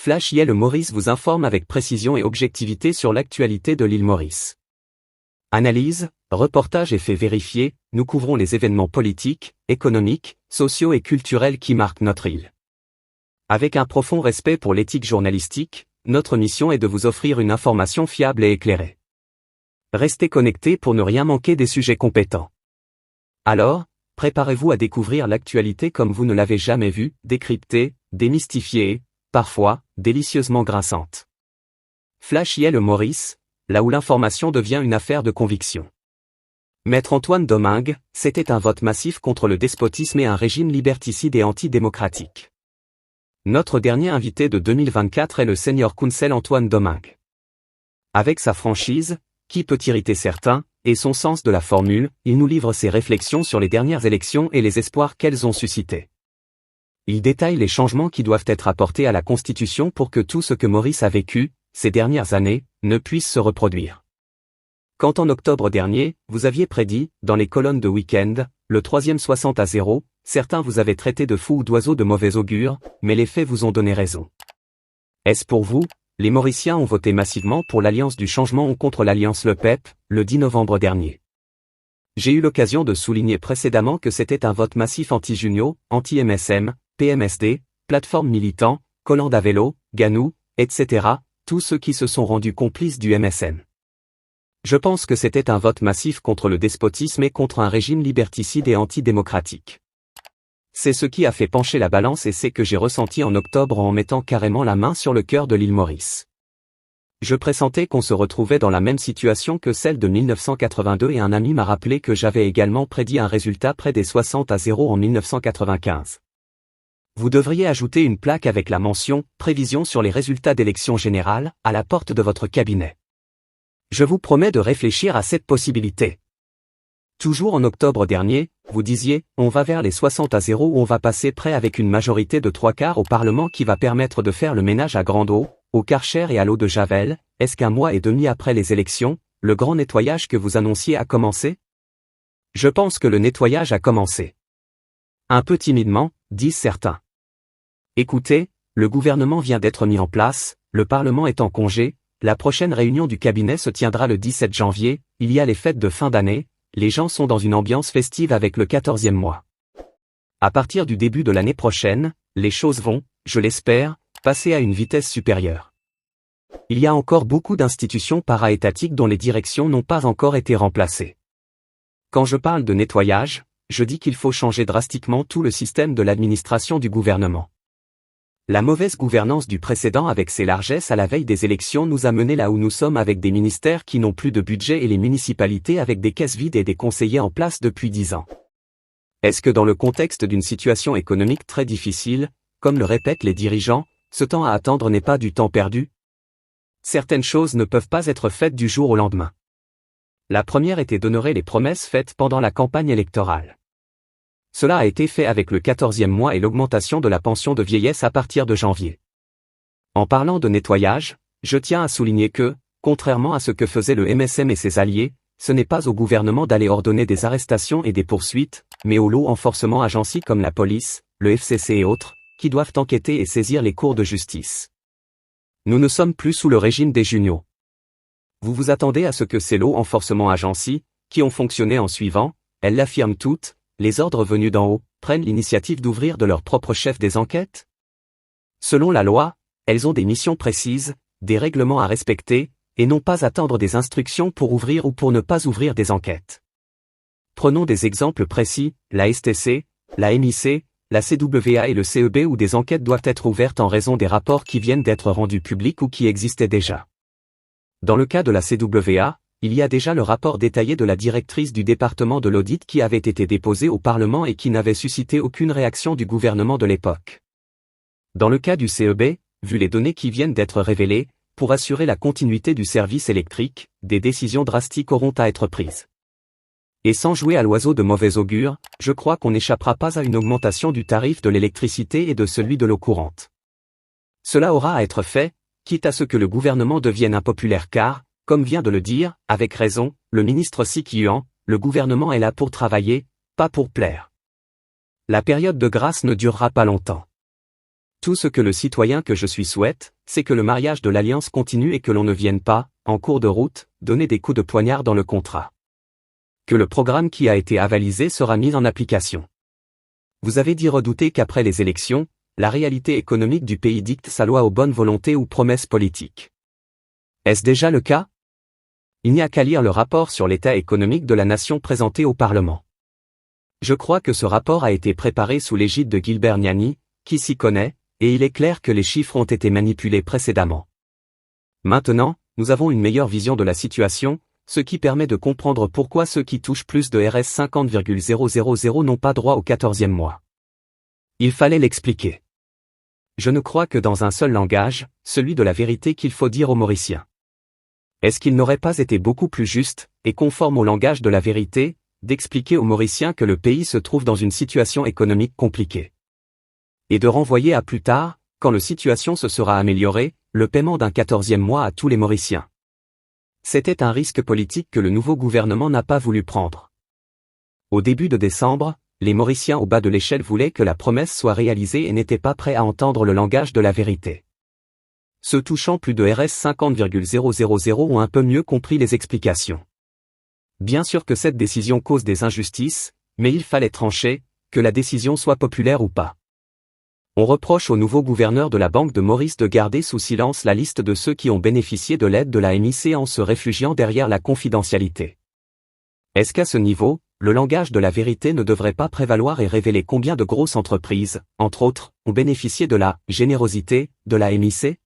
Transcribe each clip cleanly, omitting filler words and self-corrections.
Flash IL Maurice vous informe avec précision et objectivité sur l'actualité de l'île Maurice. Analyse, reportage et faits vérifiés, nous couvrons les événements politiques, économiques, sociaux et culturels qui marquent notre île. Avec un profond respect pour l'éthique journalistique, notre mission est de vous offrir une information fiable et éclairée. Restez connectés pour ne rien manquer des sujets compétents. Alors, préparez-vous à découvrir l'actualité comme vous ne l'avez jamais vue, décryptée, démystifiée et, parfois, délicieusement grinçante. Flash IL Maurice, là où l'information devient une affaire de conviction. Maître Antoine Domingue, c'était un vote massif contre le despotisme et un régime liberticide et antidémocratique. Notre dernier invité de 2024 est le seigneur Councel Antoine Domingue. Avec sa franchise, qui peut irriter certains, et son sens de la formule, il nous livre ses réflexions sur les dernières élections et les espoirs qu'elles ont suscités. Il détaille les changements qui doivent être apportés à la Constitution pour que tout ce que Maurice a vécu, ces dernières années, ne puisse se reproduire. Quand en octobre dernier, vous aviez prédit, dans les colonnes de Week-end, le 3e 60-0, certains vous avaient traité de fou ou d'oiseau de mauvais augure, mais les faits vous ont donné raison. Est-ce pour vous? Les Mauriciens ont voté massivement pour l'Alliance du changement ou contre l'Alliance Le PEP, le 10 novembre dernier. J'ai eu l'occasion de souligner précédemment que c'était un vote massif anti-Junio, anti-MSM, PMSD, plateforme militant, Colland à vélo, Ganou, etc., tous ceux qui se sont rendus complices du MSN. Je pense que c'était un vote massif contre le despotisme et contre un régime liberticide et antidémocratique. C'est ce qui a fait pencher la balance et c'est que j'ai ressenti en octobre en mettant carrément la main sur le cœur de l'île Maurice. Je pressentais qu'on se retrouvait dans la même situation que celle de 1982 et un ami m'a rappelé que j'avais également prédit un résultat près des 60-0 en 1995. Vous devriez ajouter une plaque avec la mention « Prévision sur les résultats d'élections générales » à la porte de votre cabinet. Je vous promets de réfléchir à cette possibilité. Toujours en octobre dernier, vous disiez « On va vers les 60-0 ou on va passer près avec une majorité de 3/4 au Parlement qui va permettre de faire le ménage à grande eau, au Karcher et à l'eau de Javel. Est-ce qu'un mois et demi après les élections, le grand nettoyage que vous annonciez a commencé ?» Je pense que le nettoyage a commencé. Un peu timidement, disent certains. Écoutez, le gouvernement vient d'être mis en place, le Parlement est en congé, la prochaine réunion du cabinet se tiendra le 17 janvier, il y a les fêtes de fin d'année, les gens sont dans une ambiance festive avec le 14e mois. À partir du début de l'année prochaine, les choses vont, je l'espère, passer à une vitesse supérieure. Il y a encore beaucoup d'institutions para-étatiques dont les directions n'ont pas encore été remplacées. Quand je parle de nettoyage, je dis qu'il faut changer drastiquement tout le système de l'administration du gouvernement. La mauvaise gouvernance du précédent avec ses largesses à la veille des élections nous a menés là où nous sommes avec des ministères qui n'ont plus de budget et les municipalités avec des caisses vides et des conseillers en place depuis 10 ans. Est-ce que dans le contexte d'une situation économique très difficile, comme le répètent les dirigeants, ce temps à attendre n'est pas du temps perdu? Certaines choses ne peuvent pas être faites du jour au lendemain. La première était d'honorer les promesses faites pendant la campagne électorale. Cela a été fait avec le 14e mois et l'augmentation de la pension de vieillesse à partir de janvier. En parlant de nettoyage, je tiens à souligner que, contrairement à ce que faisait le MSM et ses alliés, ce n'est pas au gouvernement d'aller ordonner des arrestations et des poursuites, mais aux lots renforcements agencés comme la police, le FCC et autres, qui doivent enquêter et saisir les cours de justice. Nous ne sommes plus sous le régime des Junio. Vous vous attendez à ce que ces lots renforcements agencés, qui ont fonctionné en suivant, elles l'affirment toutes, les ordres venus d'en haut, prennent l'initiative d'ouvrir de leur propre chef des enquêtes? Selon la loi, elles ont des missions précises, des règlements à respecter, et non pas attendre des instructions pour ouvrir ou pour ne pas ouvrir des enquêtes. Prenons des exemples précis, la STC, la MIC, la CWA et le CEB où des enquêtes doivent être ouvertes en raison des rapports qui viennent d'être rendus publics ou qui existaient déjà. Dans le cas de la CWA, il y a déjà le rapport détaillé de la directrice du département de l'audit qui avait été déposé au Parlement et qui n'avait suscité aucune réaction du gouvernement de l'époque. Dans le cas du CEB, vu les données qui viennent d'être révélées, pour assurer la continuité du service électrique, des décisions drastiques auront à être prises. Et sans jouer à l'oiseau de mauvais augure, je crois qu'on n'échappera pas à une augmentation du tarif de l'électricité et de celui de l'eau courante. Cela aura à être fait, quitte à ce que le gouvernement devienne impopulaire car, comme vient de le dire, avec raison, le ministre Sik Yuan, le gouvernement est là pour travailler, pas pour plaire. La période de grâce ne durera pas longtemps. Tout ce que le citoyen que je suis souhaite, c'est que le mariage de l'Alliance continue et que l'on ne vienne pas, en cours de route, donner des coups de poignard dans le contrat. Que le programme qui a été avalisé sera mis en application. Vous avez dit redouter qu'après les élections, la réalité économique du pays dicte sa loi aux bonnes volontés ou promesses politiques. Est-ce déjà le cas? Il n'y a qu'à lire le rapport sur l'état économique de la nation présenté au Parlement. Je crois que ce rapport a été préparé sous l'égide de Gilbert Gnani, qui s'y connaît, et il est clair que les chiffres ont été manipulés précédemment. Maintenant, nous avons une meilleure vision de la situation, ce qui permet de comprendre pourquoi ceux qui touchent plus de RS 50,000 n'ont pas droit au 14e mois. Il fallait l'expliquer. Je ne crois que dans un seul langage, celui de la vérité qu'il faut dire aux Mauriciens. Est-ce qu'il n'aurait pas été beaucoup plus juste, et conforme au langage de la vérité, d'expliquer aux Mauriciens que le pays se trouve dans une situation économique compliquée? Et de renvoyer à plus tard, quand la situation se sera améliorée, le paiement d'un 14e mois à tous les Mauriciens. C'était un risque politique que le nouveau gouvernement n'a pas voulu prendre. Au début de décembre, les Mauriciens au bas de l'échelle voulaient que la promesse soit réalisée et n'étaient pas prêts à entendre le langage de la vérité. Ceux touchant plus de RS 50,000 ont un peu mieux compris les explications. Bien sûr que cette décision cause des injustices, mais il fallait trancher, que la décision soit populaire ou pas. On reproche au nouveau gouverneur de la Banque de Maurice de garder sous silence la liste de ceux qui ont bénéficié de l'aide de la MIC en se réfugiant derrière la confidentialité. Est-ce qu'à ce niveau, le langage de la vérité ne devrait pas prévaloir et révéler combien de grosses entreprises, entre autres, ont bénéficié de la générosité de la MIC?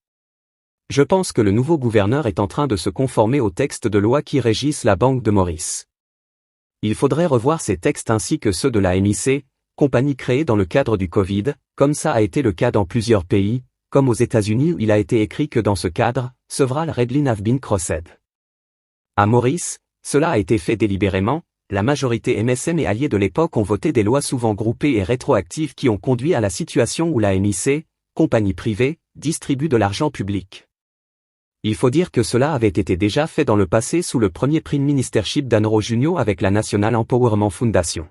Je pense que le nouveau gouverneur est en train de se conformer aux textes de loi qui régissent la Banque de Maurice. Il faudrait revoir ces textes ainsi que ceux de la MIC, compagnie créée dans le cadre du Covid, comme ça a été le cas dans plusieurs pays, comme aux États-Unis où il a été écrit que dans ce cadre, several redlines have been crossed. À Maurice, cela a été fait délibérément, la majorité MSM et alliés de l'époque ont voté des lois souvent groupées et rétroactives qui ont conduit à la situation où la MIC, compagnie privée, distribue de l'argent public. Il faut dire que cela avait été déjà fait dans le passé sous le premier Prime Ministership d'Anoro Junio avec la National Empowerment Foundation.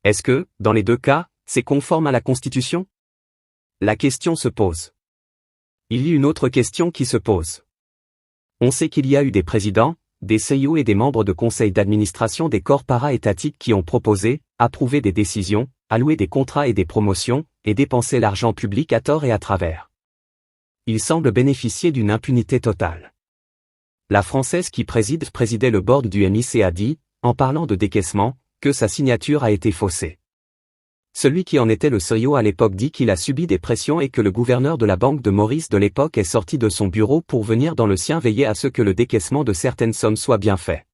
Est-ce que, dans les deux cas, c'est conforme à la Constitution? La question se pose. Il y a une autre question qui se pose. On sait qu'il y a eu des présidents, des CEO et des membres de conseils d'administration des corps para-étatiques qui ont proposé, approuvé des décisions, alloué des contrats et des promotions, et dépensé l'argent public à tort et à travers. Ils semblent bénéficier d'une impunité totale. La Française qui présidait le board du MIC a dit, en parlant de décaissement, que sa signature a été faussée. Celui qui en était le CEO à l'époque dit qu'il a subi des pressions et que le gouverneur de la Banque de Maurice de l'époque est sorti de son bureau pour venir dans le sien veiller à ce que le décaissement de certaines sommes soit bien fait.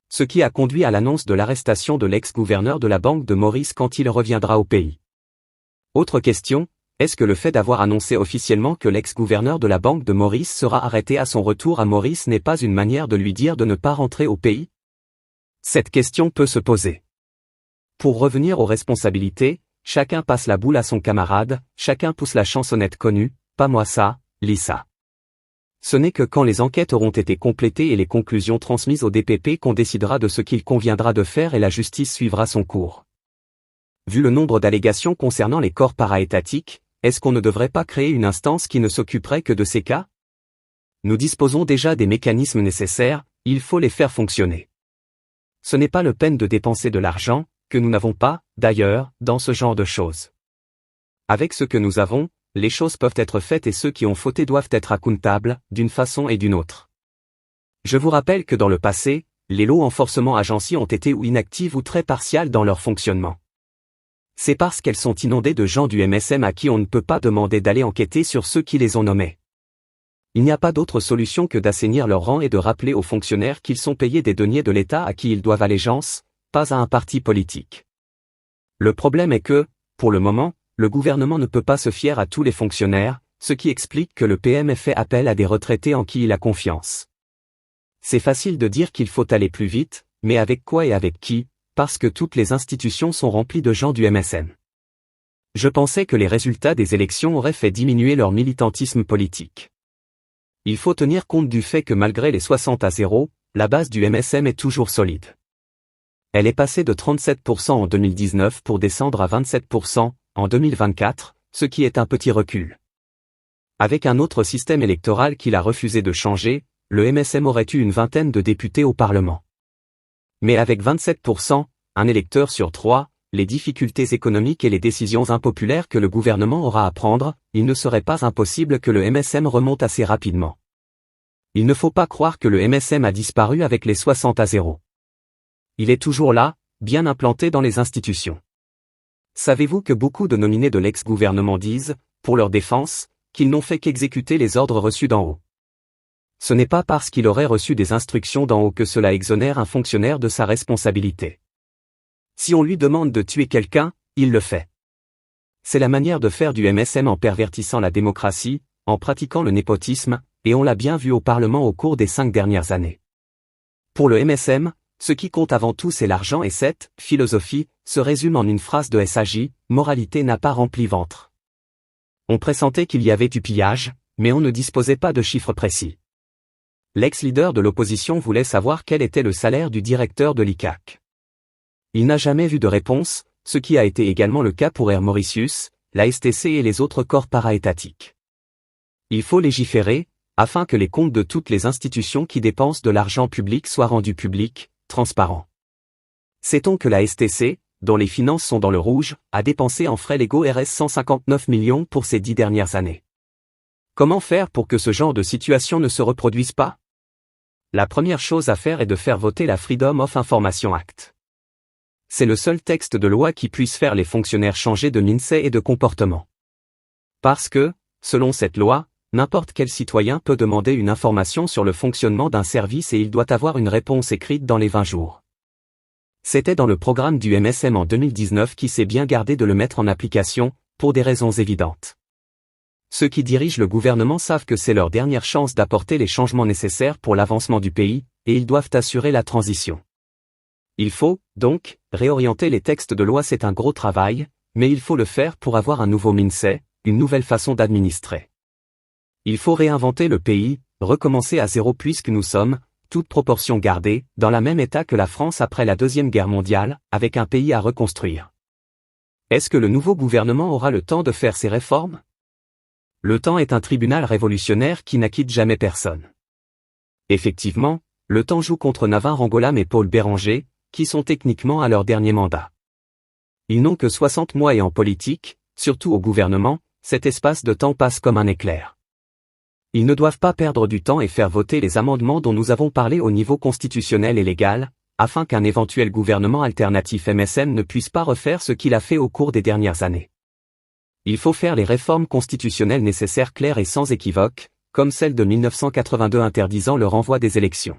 Ce qui a conduit à l'annonce de l'arrestation de l'ex-gouverneur de la Banque de Maurice quand il reviendra au pays. Autre question, est-ce que le fait d'avoir annoncé officiellement que l'ex-gouverneur de la Banque de Maurice sera arrêté à son retour à Maurice n'est pas une manière de lui dire de ne pas rentrer au pays? Cette question peut se poser. Pour revenir aux responsabilités, chacun passe la boule à son camarade, chacun pousse la chansonnette connue, pas moi ça, Lisa. Ce n'est que quand les enquêtes auront été complétées et les conclusions transmises au DPP qu'on décidera de ce qu'il conviendra de faire et la justice suivra son cours. Vu le nombre d'allégations concernant les corps para-étatiques, est-ce qu'on ne devrait pas créer une instance qui ne s'occuperait que de ces cas? Nous disposons déjà des mécanismes nécessaires, il faut les faire fonctionner. Ce n'est pas le peine de dépenser de l'argent, que nous n'avons pas, d'ailleurs, dans ce genre de choses. Avec ce que nous avons, les choses peuvent être faites et ceux qui ont fauté doivent être accountables, d'une façon et d'une autre. Je vous rappelle que dans le passé, les lots renforcement agencies ont été ou inactives ou très partiales dans leur fonctionnement. C'est parce qu'elles sont inondées de gens du MSM à qui on ne peut pas demander d'aller enquêter sur ceux qui les ont nommés. Il n'y a pas d'autre solution que d'assainir leur rang et de rappeler aux fonctionnaires qu'ils sont payés des deniers de l'État à qui ils doivent allégeance, pas à un parti politique. Le problème est que, pour le moment, le gouvernement ne peut pas se fier à tous les fonctionnaires, ce qui explique que le PM fait appel à des retraités en qui il a confiance. C'est facile de dire qu'il faut aller plus vite, mais avec quoi et avec qui, parce que toutes les institutions sont remplies de gens du MSM. Je pensais que les résultats des élections auraient fait diminuer leur militantisme politique. Il faut tenir compte du fait que malgré les 60-0, la base du MSM est toujours solide. Elle est passée de 37% en 2019 pour descendre à 27% en 2024, ce qui est un petit recul. Avec un autre système électoral qu'il a refusé de changer, le MSM aurait eu une vingtaine de députés au Parlement. Mais avec 27%, un électeur sur 3, les difficultés économiques et les décisions impopulaires que le gouvernement aura à prendre, il ne serait pas impossible que le MSM remonte assez rapidement. Il ne faut pas croire que le MSM a disparu avec les 60-0. Il est toujours là, bien implanté dans les institutions. Savez-vous que beaucoup de nominés de l'ex-gouvernement disent, pour leur défense, qu'ils n'ont fait qu'exécuter les ordres reçus d'en haut. Ce n'est pas parce qu'il aurait reçu des instructions d'en haut que cela exonère un fonctionnaire de sa responsabilité. Si on lui demande de tuer quelqu'un, il le fait. C'est la manière de faire du MSM en pervertissant la démocratie, en pratiquant le népotisme, et on l'a bien vu au Parlement au cours des 5 dernières années. Pour le MSM, ce qui compte avant tout c'est l'argent et cette philosophie se résume en une phrase de SAJ, moralité n'a pas rempli ventre. On pressentait qu'il y avait du pillage, mais on ne disposait pas de chiffres précis. L'ex-leader de l'opposition voulait savoir quel était le salaire du directeur de l'ICAC. Il n'a jamais vu de réponse, ce qui a été également le cas pour Air Mauritius, la STC et les autres corps para-étatiques. Il faut légiférer, afin que les comptes de toutes les institutions qui dépensent de l'argent public soient rendus publics, transparents. Sait-on que la STC, dont les finances sont dans le rouge, a dépensé en frais légaux Rs 159 millions pour ces 10 dernières années. Comment faire pour que ce genre de situation ne se reproduise pas? La première chose à faire est de faire voter la Freedom of Information Act. C'est le seul texte de loi qui puisse faire les fonctionnaires changer de mindset et de comportement. Parce que, selon cette loi, n'importe quel citoyen peut demander une information sur le fonctionnement d'un service et il doit avoir une réponse écrite dans les 20 jours. C'était dans le programme du MSM en 2019 qui s'est bien gardé de le mettre en application, pour des raisons évidentes. Ceux qui dirigent le gouvernement savent que c'est leur dernière chance d'apporter les changements nécessaires pour l'avancement du pays, et ils doivent assurer la transition. Il faut, donc, réorienter les textes de loi, c'est un gros travail, mais il faut le faire pour avoir un nouveau mindset, une nouvelle façon d'administrer. Il faut réinventer le pays, recommencer à zéro puisque nous sommes, toute proportion gardée, dans le même état que la France après la Deuxième Guerre mondiale, avec un pays à reconstruire. Est-ce que le nouveau gouvernement aura le temps de faire ces réformes? Le temps est un tribunal révolutionnaire qui n'acquitte jamais personne. Effectivement, le temps joue contre Navin Rangolam et Paul Béranger, qui sont techniquement à leur dernier mandat. Ils n'ont que 60 mois et en politique, surtout au gouvernement, cet espace de temps passe comme un éclair. Ils ne doivent pas perdre du temps et faire voter les amendements dont nous avons parlé au niveau constitutionnel et légal, afin qu'un éventuel gouvernement alternatif MSM ne puisse pas refaire ce qu'il a fait au cours des dernières années. Il faut faire les réformes constitutionnelles nécessaires claires et sans équivoque, comme celle de 1982 interdisant le renvoi des élections.